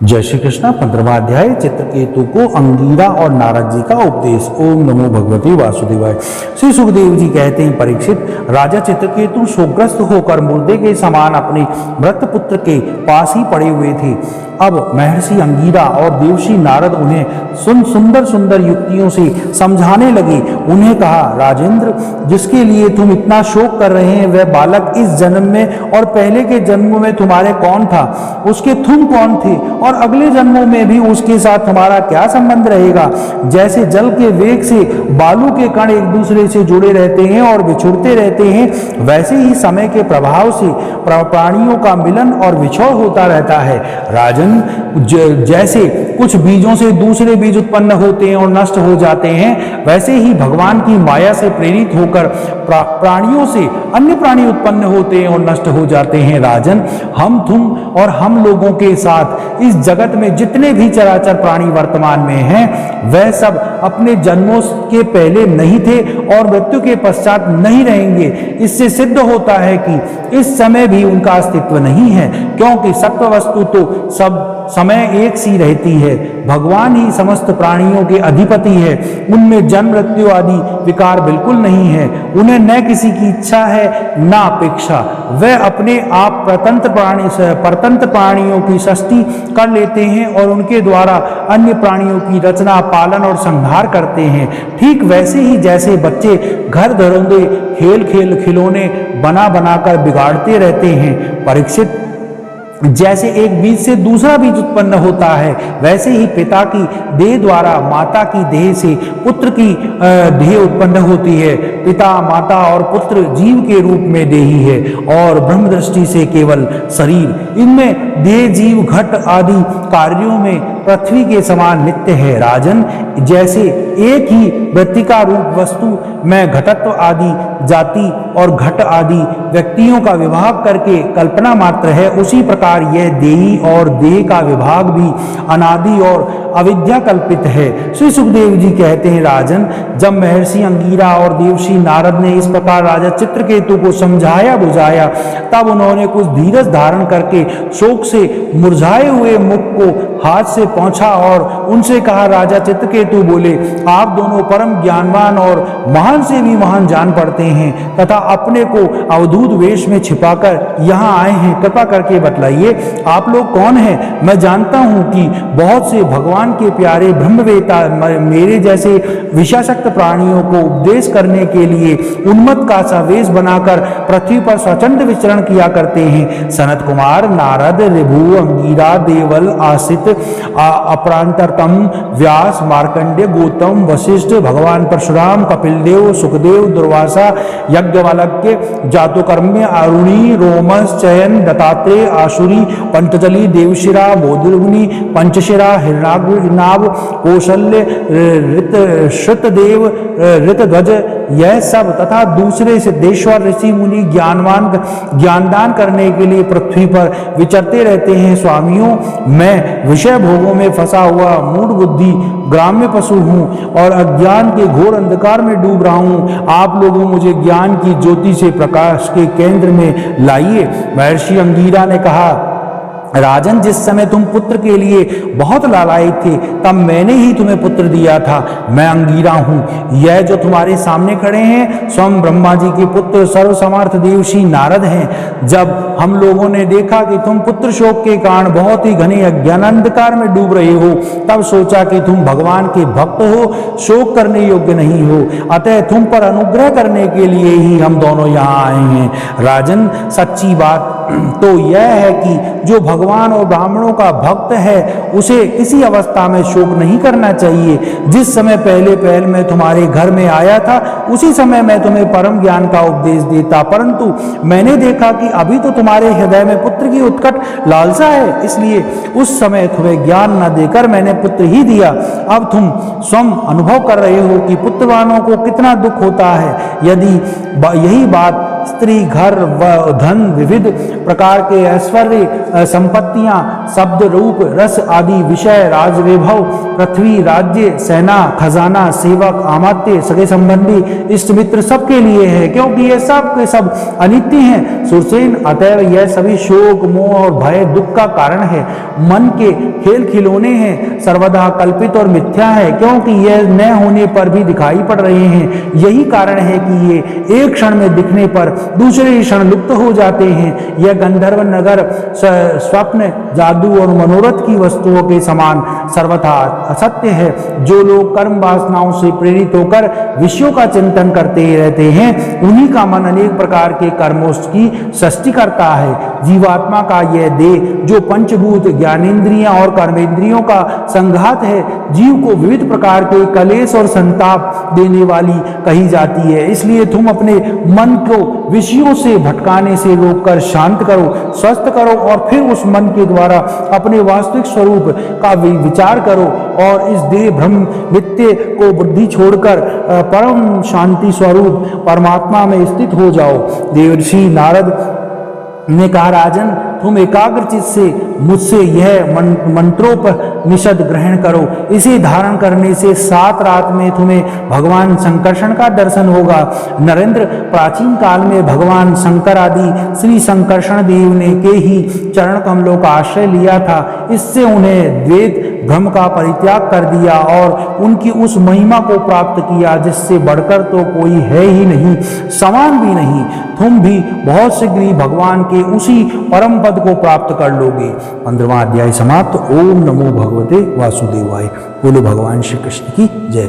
जय श्री कृष्णा। 15वां अध्याय चित्रकेतु को अंगीरा और नारद जी का उपदेश। ओम नमो भगवते वासुदेवाय। श्री सुखदेव जी कहते हैं, परीक्षित, राजा चित्रकेतु शोकग्रस्त होकर मुर्दे के समान अपने मृत पुत्र के पास ही पड़े हुए थे। अब महर्षि अंगीरा और देवर्षि नारद उन्हें सुंदर सुंदर युक्तियों से समझाने लगे। उन्हें कहा, राजेंद्र, जिसके लिए तुम इतना शोक कर रहे हैं वह बालक इस जन्म में और पहले के जन्मों में तुम्हारे कौन था, उसके तुम कौन थे और अगले जन्मों में भी उसके साथ तुम्हारा क्या संबंध रहेगा। जैसे जल के वेग से बालू के कण एक दूसरे से जुड़े रहते हैं और बिछुड़ते रहते हैं, वैसे ही समय के प्रभाव से प्राणियों का मिलन और विछोड़ होता रहता है। राजन, जैसे कुछ बीजों से दूसरे बीज उत्पन्न होते हैं और नष्ट हो जाते हैं, वैसे ही भगवान की माया से प्रेरित होकर प्राणियों से अन्य प्राणी उत्पन्न होते हैं और नष्ट हो जाते हैं। राजन, हम तुम और हम लोगों के साथ इस जगत में जितने भी चराचर प्राणी वर्तमान में हैं, वह सब अपने जन्मों के पहले नहीं थे और मृत्यु के पश्चात नहीं रहेंगे। इससे सिद्ध होता है कि इस समय भी उनका अस्तित्व नहीं है, क्योंकि सत्व वस्तु तो सब समय एक सी रहती है। भगवान ही समस्त प्राणियों के अधिपति है। उनमें जन्म मृत्यु आदि विकार बिल्कुल नहीं है। उन्हें न किसी की इच्छा है न अपेक्षा। वह अपने आप परतंत्र प्राणियों की सृष्टि कर लेते हैं और उनके द्वारा अन्य प्राणियों की रचना, पालन और संहार करते हैं। ठीक वैसे ही जैसे बच्चे घर घरौंदे खेल खिलौने बना बनाकर बिगाड़ते रहते हैं। परीक्षित, जैसे एक बीज से दूसरा बीज उत्पन्न होता है, वैसे ही पिता की देह द्वारा माता की देह से पुत्र की देह उत्पन्न होती है। पिता, माता और पुत्र जीव के रूप में देही है और ब्रह्म दृष्टि से केवल शरीर। इनमें देह, जीव, घट आदि कार्यों में पृथ्वी के समान नित्य है। राजन, जैसे एक ही वृत्तिका रूप वस्तु में घटत्व आदि जाति और घट आदि व्यक्तियों का विभाग करके कल्पना मात्र है, उसी प्रकार यह देही और देह का विभाग भी अनादि और अविद्या कल्पित है। श्री सुखदेव जी कहते हैं, राजन, जब महर्षि अंगीरा और देवर्षि नारद ने इस प्रकार राजा चित्रकेतु को समझाया बुझाया, तब उन्होंने कुछ धीरज धारण करके शोक से मुरझाए हुए मुख को हाथ से पहुंचा और उनसे कहा, राजा चित्रकेतु बोले, आप दोनों परम ज्ञानवान और महान से भी महान जान पड़ते हैं तथा अपने को अवधूत वेश में छिपाकर यहाँ आए हैं। कृपा करके बतलाइए, आप लोग कौन हैं? मैं जानता हूं कि बहुत से भगवान के प्यारे ब्रह्मवेता मेरे जैसे विषासक्त प्राणियों को उपदेश करने के लिए उन्मत्त का सा वेश बनाकर पृथ्वी पर स्वचंड विचरण किया करते हैं। सनत कुमार, नारद, ऋभु, अंगीरा, देवल, आसित, अपरांतरतम, व्यास, मार्कंडेय, गौतम, वशिष्ठ, भगवान परशुराम, कपिलदेव, सुखदेव, दुर्वासा, यज्ञवल्क्य, जातुकर्म्य, अरुणी, रोमस, चयन, दत्तात्रेय, आशुरी, पंतजलि, देवशिरा, बोधिमुनि, पंचशिरा, हिरणाभ, कौशल्य, श्रुतदेव, ऋतध्वज, यह सब तथा दूसरे सिद्धेश्वर ऋषि मुनि ज्ञानदान करने के लिए पृथ्वी पर विचरते रहते हैं। स्वामियों, मैं विषय भोगों में फंसा हुआ मूढ़ बुद्धि ग्राम्य पशु हूँ और अज्ञान के घोर अंधकार में डूब रहा हूँ। आप लोगों मुझे ज्ञान की ज्योति से प्रकाश के केंद्र में लाइए। महर्षि अंगीरा ने कहा, राजन, जिस समय तुम पुत्र के लिए बहुत लालायित थे, तब मैंने ही तुम्हें पुत्र दिया था। मैं अंगीरा हूँ। यह जो तुम्हारे सामने खड़े हैं, स्वयं ब्रह्मा जी के पुत्र सर्वसमर्थ देवर्षि नारद हैं। जब हम लोगों ने देखा कि तुम पुत्र शोक के कारण बहुत ही घने अज्ञान अंधकार में डूब रहे हो, तब सोचा कि तुम भगवान के भक्त हो, शोक करने योग्य नहीं हो, अतः तुम पर अनुग्रह करने के लिए ही हम दोनों यहाँ आए हैं। राजन, सच्ची बात तो यह है कि जो भगवान और ब्राह्मणों का भक्त है, उसे किसी अवस्था में शोक नहीं करना चाहिए। जिस समय पहले मैं तुम्हारे घर में आया था, उसी समय मैं तुम्हें परम ज्ञान का उपदेश देता, परंतु मैंने देखा कि अभी तो तुम्हारे हृदय में पुत्र की उत्कट लालसा है, इसलिए उस समय तुम्हें ज्ञान न देकर मैंने पुत्र ही दिया। अब तुम स्वयं अनुभव कर रहे हो कि पुत्रवानों को कितना दुख होता है। यदि यही बात स्त्री, घर व धन, विविध प्रकार के ऐश्वर्य, संपत्तियां, शब्द, रूप, रस आदि विषय, राजवैभव, पृथ्वी, राज्य, सेना, खजाना, सेवक, अमात्य, सगे संबंधी, इष्ट मित्र सबके लिए है, क्योंकि ये सब के सब अनित्य हैं। सुरसेन, अतएव यह सभी शोक, मोह और भय, दुख का कारण है। मन के खेल खिलौने हैं, सर्वदा कल्पित और मिथ्या है, क्योंकि यह न होने पर भी दिखाई पड़ रहे हैं। यही कारण है कि ये एक क्षण में दिखने पर दूसरे क्षण लुप्त हो जाते हैं। यह गंधर्व नगर स्वप्न, जादू और मनोरथ की वस्तुओं के समान सर्वथा असत्य है। जो लोग कर्म वासनाओं से प्रेरित होकर विषयों का चिंतन करते रहते हैं, उन्हीं का मन अनेक प्रकार के कर्मों की सृष्टि करता है। जीवात्मा का यह देह जो पंचभूत, ज्ञानेंद्रियां और कर्मेंद्रियों का संघात है, जीव को विविध प्रकार के कलेश और संताप देने वाली कही जाती है। इसलिए तुम अपने मन को विषयों से भटकाने से रोककर शांत करो, स्वस्थ करो और फिर उस मन के द्वारा अपने वास्तविक स्वरूप का विचार करो और इस देह भ्रम नित्य को बुद्धि छोड़कर परम शांति स्वरूप परमात्मा में स्थित हो जाओ। देवर्षि नारद ने कहा, राजन, तुम एकाग्रचित से मुझसे यह मंत्रोपनिषद ग्रहण करो। इसे धारण करने से 7 रात में तुम्हें भगवान शंकरषण का दर्शन होगा। नरेंद्र, प्राचीन काल में भगवान शंकर आदि श्री शंकरषण देव ने के ही चरण कमलों का आश्रय लिया था। इससे उन्हें द्वैत भ्रम का परित्याग कर दिया और उनकी उस महिमा को प्राप्त किया जिससे बढ़कर तो कोई है ही नहीं, समान भी नहीं। तुम भी बहुत शीघ्र ही भगवान के उसी परम पद को प्राप्त कर लोगे। 15वां अध्याय समाप्त। ओम नमो भगवते वासुदेवाय। बोलो भगवान श्री कृष्ण की जय।